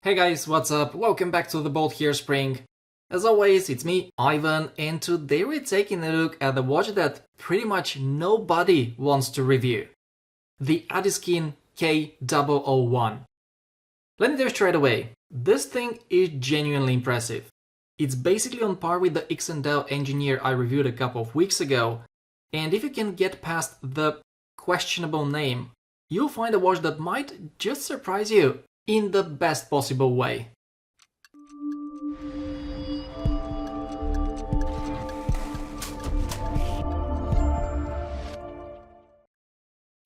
Hey guys, what's up? Welcome back to the Bolt Here Spring. As always, it's me, Ivan, and today we're taking a look at the watch that pretty much nobody wants to review. The Addieskin K001. Let me tell you straight away, this thing is genuinely impressive. It's basically on par with the X&L Engineer I reviewed a couple of weeks ago, and if you can get past the questionable name, you'll find a watch that might just surprise you in the best possible way.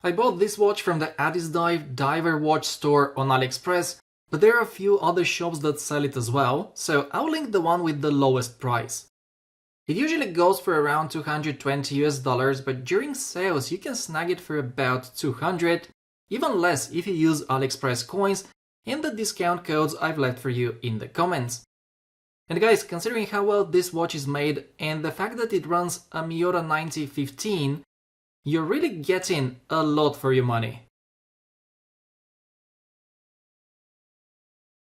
I bought this watch from the Addiesliver diver watch store on AliExpress, but there are a few other shops that sell it as well, so I'll link the one with the lowest price. It usually goes for around $220, but during sales you can snag it for about $200, even less if you use AliExpress coins and the discount codes I've left for you in the comments. And guys, considering how well this watch is made and the fact that it runs a Miyota 9015, you're really getting a lot for your money.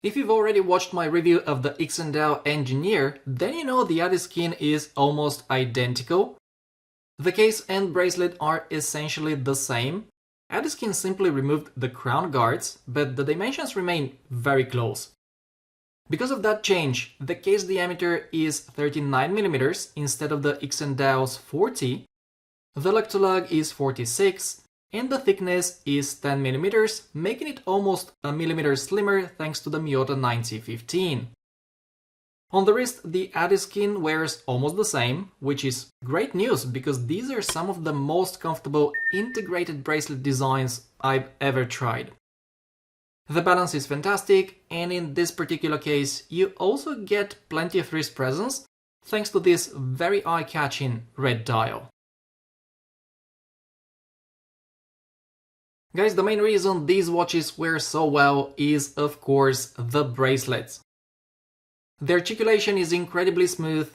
If you've already watched my review of the X&L Engineer, then you know the Addieskin is almost identical. The case and bracelet are essentially the same. Addieskin simply removed the crown guards, but the dimensions remain very close. Because of that change, the case diameter is 39mm instead of the X&L's 40, the lug-to-lug is 46, and the thickness is 10mm, making it almost a millimeter slimmer thanks to the Miyota 9015. On the wrist, the Addieskin wears almost the same, which is great news because these are some of the most comfortable integrated bracelet designs I've ever tried. The balance is fantastic, and in this particular case you also get plenty of wrist presence thanks to this very eye-catching red dial. Guys, the main reason these watches wear so well is of course the bracelets. The articulation is incredibly smooth,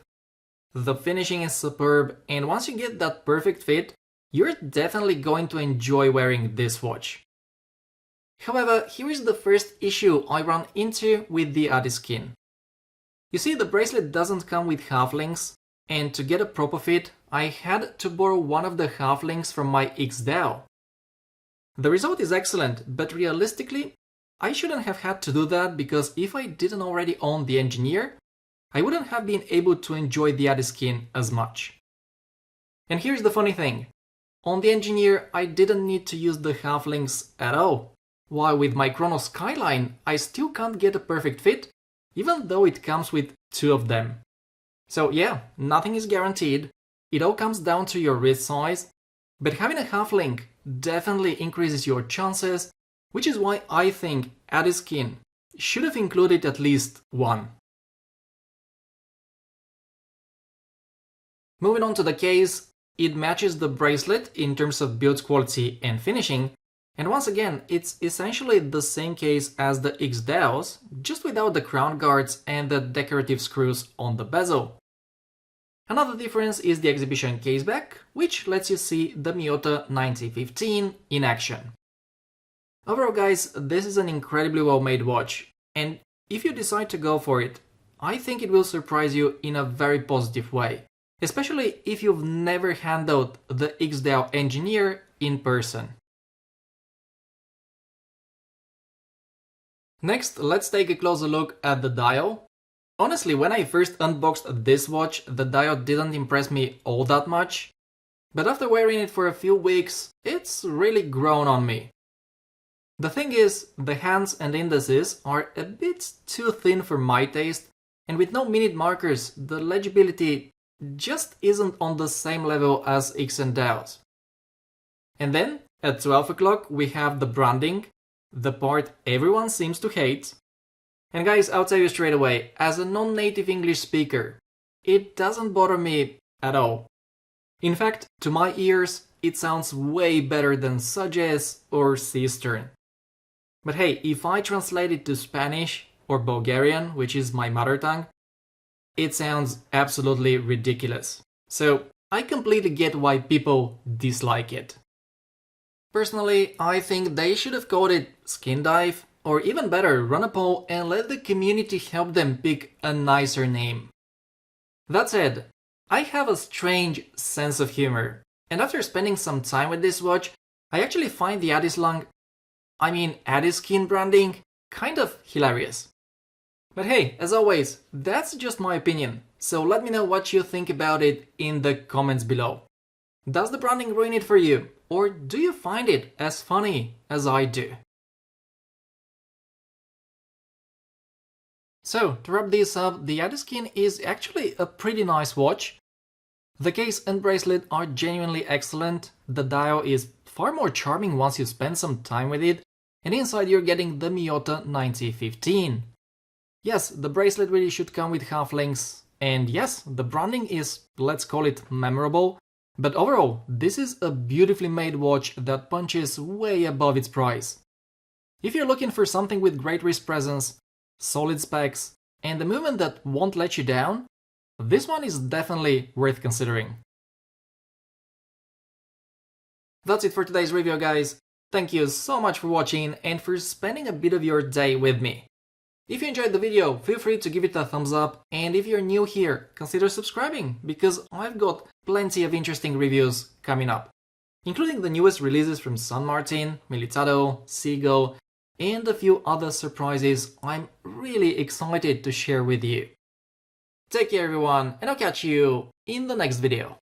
the finishing is superb, and once you get that perfect fit, you're definitely going to enjoy wearing this watch. However, here is the first issue I run into with the Addieskin. You see, the bracelet doesn't come with half links, and to get a proper fit, I had to borrow one of the half links from my X-Dell. The result is excellent, but realistically, I shouldn't have had to do that because if I didn't already own the Engineer, I wouldn't have been able to enjoy the Addieskin as much. And here's the funny thing, on the Engineer I didn't need to use the half links at all, while with my Chrono Skyline I still can't get a perfect fit, even though it comes with two of them. So yeah, nothing is guaranteed, it all comes down to your wrist size, but having a half link definitely increases your chances, which is why I think Addieskin should have included at least one. Moving on to the case, it matches the bracelet in terms of build quality and finishing, and once again it's essentially the same case as the X-Dells, just without the crown guards and the decorative screws on the bezel. Another difference is the exhibition caseback, which lets you see the Miyota 9015 in action. Overall guys, this is an incredibly well made watch, and if you decide to go for it, I think it will surprise you in a very positive way, especially if you've never handled the X-Dell Engineer in person. Next, let's take a closer look at the dial. Honestly, when I first unboxed this watch, the dial didn't impress me all that much, but after wearing it for a few weeks, it's really grown on me. The thing is, the hands and indices are a bit too thin for my taste, and with no minute markers, the legibility just isn't on the same level as X&L's. And then, at 12 o'clock, we have the branding, the part everyone seems to hate. And guys, I'll tell you straight away, as a non-native English speaker, it doesn't bother me at all. In fact, to my ears, it sounds way better than Suggest or Cistern. But hey, if I translate it to Spanish or Bulgarian, which is my mother tongue, it sounds absolutely ridiculous. So I completely get why people dislike it. Personally, I think they should have called it Skin Dive Or even better, run a poll and let the community help them pick a nicer name. That said, I have a strange sense of humor, and after spending some time with this watch, I actually find the Addieslung, Addieskin branding, kind of hilarious. But hey, as always, that's just my opinion, so let me know what you think about it in the comments below. Does the branding ruin it for you, or do you find it as funny as I do? So, to wrap this up, the Addieskin is actually a pretty nice watch. The case and bracelet are genuinely excellent, the dial is far more charming once you spend some time with it, and inside you're getting the Miyota 9015. Yes, the bracelet really should come with half links, and yes, the branding is, let's call it, memorable, but overall, this is a beautifully made watch that punches way above its price. If you're looking for something with great wrist presence, solid specs, and a movement that won't let you down, this one is definitely worth considering. That's it for today's review, guys. Thank you so much for watching and for spending a bit of your day with me. If you enjoyed the video, feel free to give it a thumbs up, and if you're new here, consider subscribing, because I've got plenty of interesting reviews coming up, including the newest releases from San Martin, Militado, Seagull, and a few other surprises I'm really excited to share with you. Take care everyone, and I'll catch you in the next video.